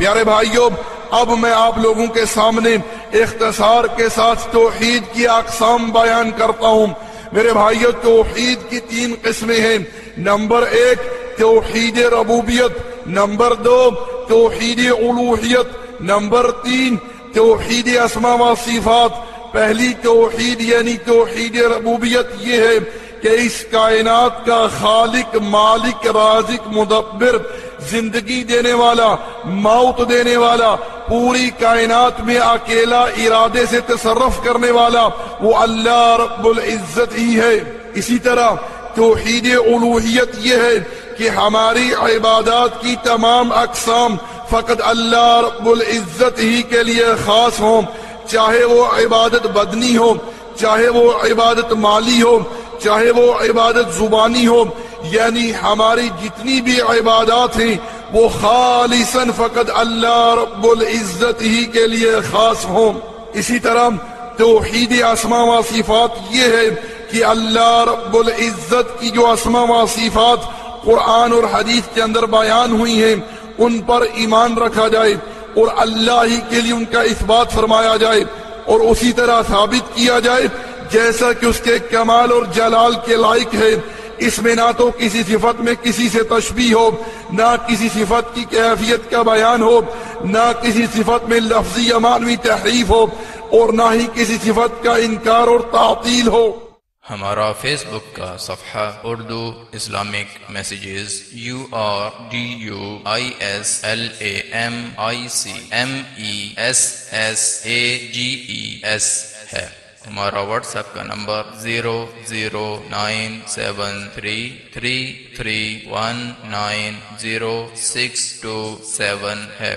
پیارے بھائیوں، اب میں آپ لوگوں کے سامنے اختصار کے ساتھ توحید کی اقسام بیان کرتا ہوں۔ میرے بھائیوں، توحید کی 3 قسمیں ہیں۔ نمبر 1 توحید ربوبیت، نمبر 2 توحید الوہیت، نمبر 3 توحید اسماء و صفات۔ پہلی توحید یعنی توحید ربوبیت یہ ہے کہ اس کائنات کا خالق، مالک، رازق، مدبر، زندگی دینے والا، موت دینے والا، پوری کائنات میں اکیلا ارادے سے تصرف کرنے والا وہ اللہ رب العزت ہی ہے۔ اسی طرح توحید الوہیت یہ ہے کہ ہماری عبادات کی تمام اقسام فقط اللہ رب العزت ہی کے لیے خاص ہوں، چاہے وہ عبادت بدنی ہو، چاہے وہ عبادت مالی ہو، چاہے وہ عبادت زبانی ہو، یعنی ہماری جتنی بھی عبادات ہیں وہ خالصاً فقط اللہ رب العزت ہی کے لیے خاص ہوں۔ اسی طرح توحید اسماء و صفات یہ ہے کہ اللہ رب العزت کی جو اسماء و صفات قرآن اور حدیث کے اندر بیان ہوئی ہیں ان پر ایمان رکھا جائے اور اللہ ہی کے لیے ان کا اثبات فرمایا جائے، اور اسی طرح ثابت کیا جائے جیسا کہ اس کے کمال اور جلال کے لائق ہے۔ اس میں نہ تو کسی صفت میں کسی سے تشبیہ ہو، نہ کسی صفت کی کیفیت کا بیان ہو، نہ کسی صفت میں لفظی یا معنوی تحریف ہو، اور نہ ہی کسی صفت کا انکار اور تعطیل ہو۔ ہمارا فیس بک کا صفحہ اردو اسلامک میسیجز URDUISLAMICMESSAGES ہے۔ ہمارا واٹس ایپ کا نمبر 0097333190627 ہے۔